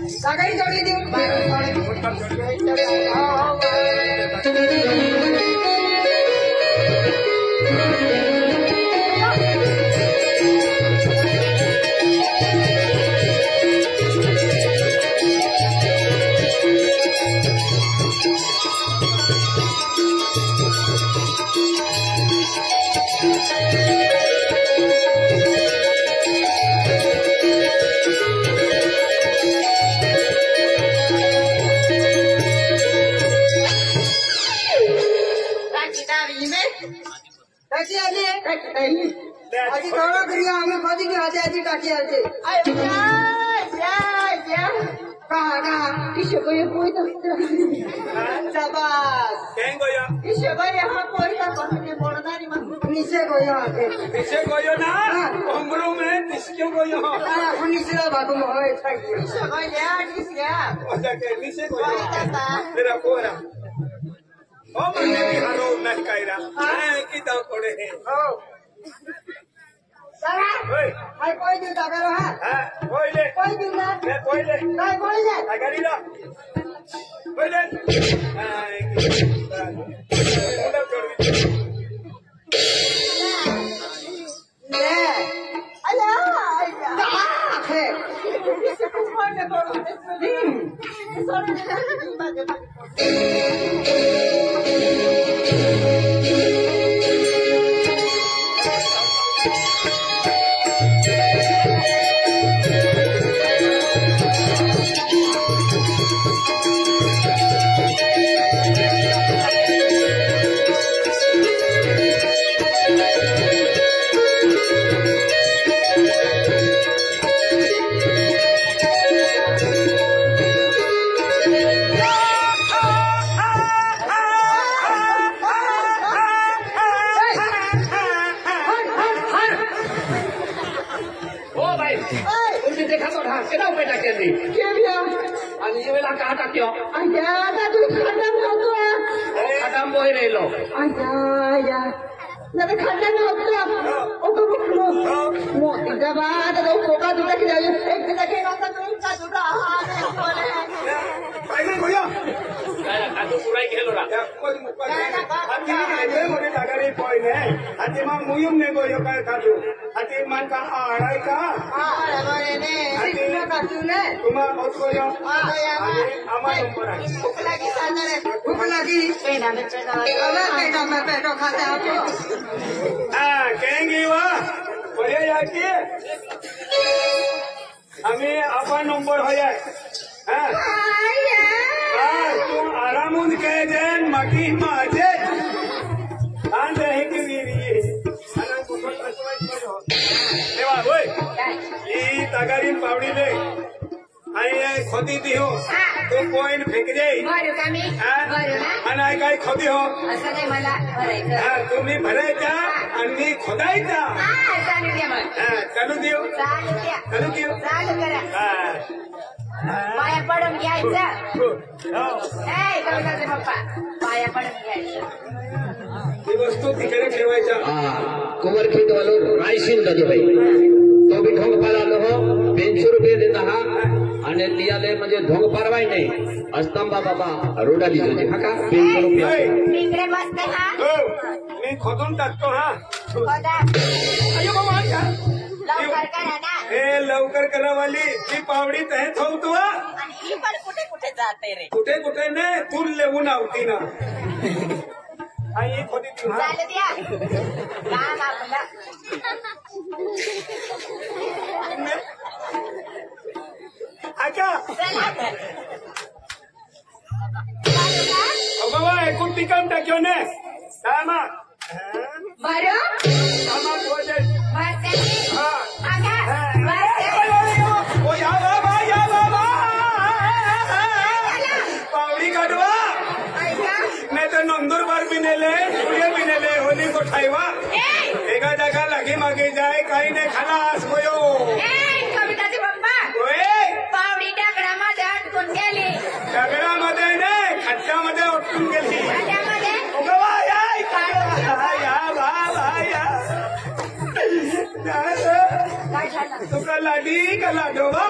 सगळी जोडी देऊ आजी थोड़ा करिए हमें खोदी की आजी आजी टाकी आजी कहाँ किसी को ये कोई तो शाबाश किसी को यहाँ कोई तो कहने बोलना नहीं मत नीचे को यहाँ के नीचे को यो ना उम्रों में नीचे को यो नीचे ना बाबू मोह ऐसा ही नीचे को यो मेरा कोरा ओ मन्ने भी हारो नहीं कायरा की तो कोड़े हैं सारा हाय कोई दिन दागरो हां कोई दिन ना मैं कोई ले अगाड़ी लो कोई ले ले अला है कहेंगे वाह बढ़िया जाके हमें अपन नंबर हो जाए तुम आराम कह दे मकी माजे की तगारी पावड़ी ले खोदी दी हो तो कोईन फेक जाई काय खोदी हो तुम्ही भरायचा आणि खोदायचा चालू देऊ पाया पडून घ्यायचं कविताचे पप्पा पाया पडून घ्यायचं ही वस्तू तिकडे ठेवायच्या कुमरखिंड वालों रायसिंग दादी भाई तो भी ढोंग पाला लो 500 रुपये देता हा आणि लिया ले म्हणजे ढोंग पारवाई नाही अस्तंबा बाबा रोडा लिहिजे हा का 500 रुपये इकडे बसते हा मी खोदून टाकतो हा अयो बाबा लवकर करा ना हे लवकर करावाली ती पावडी तहे ठेवतो आणि ही पण कुठे कुठे जाते रे कुठे नाही तू लेवून आवती ना आई खोदी चालू द्या काम आपलं अच्छा बाबा एकूण टिकम टाक्यो ने कामा बरं कामा बोले पावडी काढवा नाही तर नंदुरबार बिनेले सूर्य बिनेले होली को ठाईवा एका जागा लागी मागे जाय काही नाही खालास होयो कविताचे पप्पा पावडी टाकण्यामध्ये अटकून गेली दगडामध्ये नाही खड्ड्यामध्ये अटकून गेली तुका लाडी का लाडोबा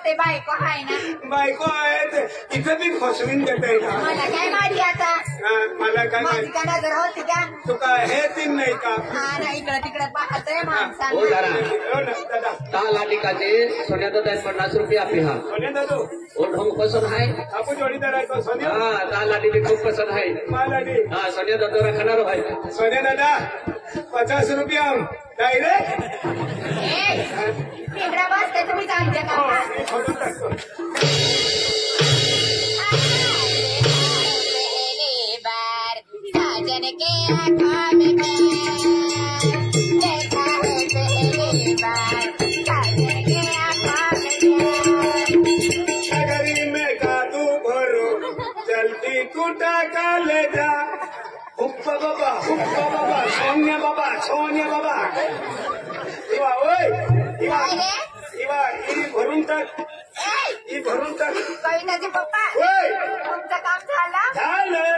ते बायको आहे ना बायको आहेत इथे बी फसवीन देते का मला काय मारी आता मला काय माझी माहिती का नजर होती का तू काय हे तीन नाही का हा ना इकडे तिकडे पाहतोय हो माणसांना जरा हो ना दादा 10 लाटिकाचे सोन्याचा 50 रुपया पिहा सोन्या दादू वो ढोंग पसंद है आपण जोडीदार आहे तो सोन्या हाँ 10 लाटिके खूब पसंद है मला दी हाँ सोनिया दादा रखना भाई सोन्या दादा 50 रुपया डायरेक्ट तिकडे बसते तुम्ही आमच्या हो कामात मी फोटो टाकतो पहली बार साजन के आँखों में मैं देखा है पहली बार साजन के आँखों में मैं नगरी में कादू भरो जल्दी कुटा का ले जा हुप्पा बाबा सोन्या बाबा इवा ओय इवा इवा ई भरून टाक ई भरून टाक कविताचे पप्पा ओय तुमचं काम झालं झालं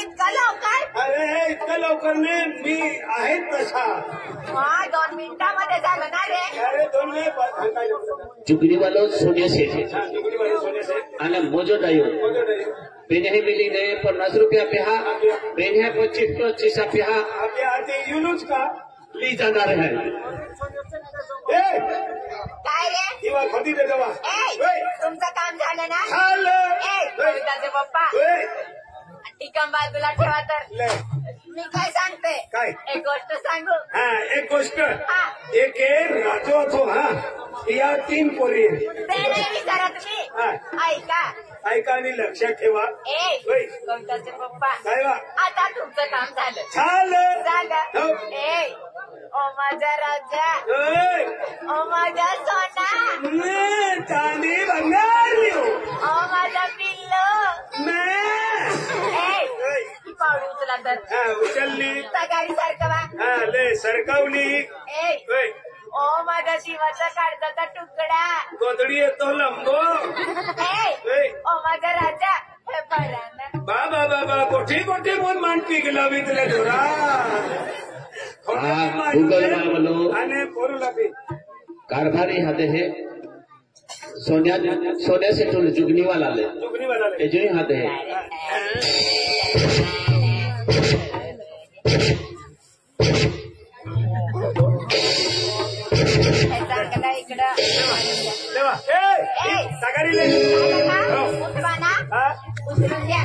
इतकं लवकर अरे इतकं लवकर नाही मी आहे तसा 2 मिनिटामध्ये झालं ना रे अरे 2 नाही चुगली वालों सोनिया से सोन्याचे અને મોજો ડાયો पेन्हे मिली ने 50 रुपया पिहा पेन्हे 25 पिहा आपल्या आधी युनूच का ली जाणार है ए काय रे इवा खोटी दे देवा तुमचं काम झालं ना झालं कविताचे पप्पा ओय टिकम बाजूला ठेवा तर ले मी काय सांगते काय? एक गोष्ट सांगू हा एक गोष्ट हा. एक राजू होतो हा या 3 पोरी ते नाही विचारा तुम्ही हा. ऐका ऐका आणि लक्षात ठेवा होय. कविताचे पप्पा काय वा आता तुमचं काम झालं झालं सांगा हो. ओ माझा राजा ओय. ओ माझा सोना चांदी भंगार लिहू ओ माझा पिल्लो ओय. पावडी उचला तर हा उचलली गाडी सारखं वा हा ले सरकवली ओय. ओ माझा जीवाचा काढताचा तुकडा गोदडी येतो लंबो ओ माझा राजा हे बघा ना बाबा कोठी बोल मांडती गेला मी तुला धोरा गूगल वालो आणि पोरूला बी कारभारी हाते है सोनिया से तो जुगनी वाला ले दुगनी वाला ले. एजनी हाते है इकडं देवा सकाळी ले हो. उचला ना हा? उचलून द्या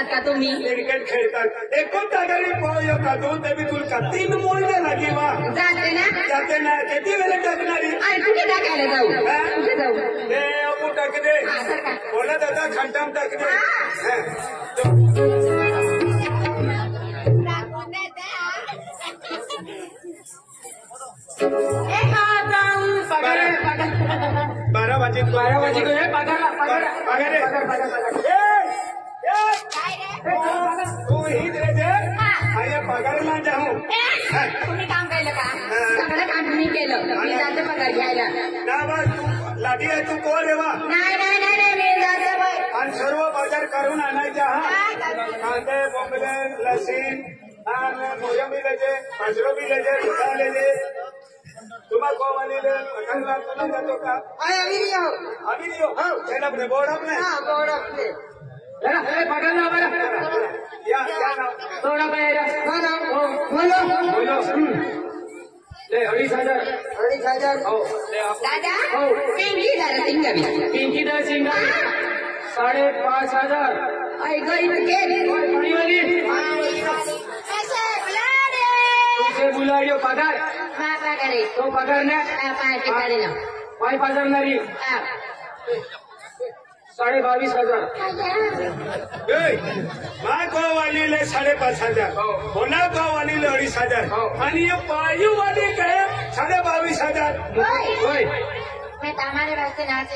खेळतात का तुम्ही क्रिकेट खेळतात एकूण टाकारी पोयो का तू ते बी तुला 3 मोडले लागी वा जाते ना जाते ना किती वेळ टाकणारी अरे कुठे टाकायला जाऊ कुठे जाऊ ते आपण टाक दे हा, सर का? बोला दादा खंडाम टाक दे बारा वाजे तू ही दे दे आणि पगारला जाऊ तुम्ही काम केलं का सगळं काम मी केलं मी जाते पगार घ्यायला ना बा तू लाठी आहे तू कोण रेवा नाही नाही नाही नाही मी जाते बाई. आणि सर्व बाजार करून आणायचा हा कांदे बोंबले लसीण आणि मोयंबी लेजे बाजरो बी लेजे भुसा लेजे तुम्हाला को वाली ले पकड़ना तुला जातो का अभी नहीं हो चल अपने बोर्ड अपने या थोडा बोलो ले 2,500 हो ले आप दादा पिंकी दादा सिंगावी पिंकी दा सिंगा 5,500 आई गई के बड़ी वाली ऐसे बुला दे तुझे बुलायो पगार मापा करे तो पगार ने पाय टिकाले ना 5,000 नारी 22,500 माँ को वाली ले 5,500 होना को वाली ले 2,500 आणि ये पायू वाली कहे 22,500 ओय ओय मैं तुम्हारे वास्ते नाच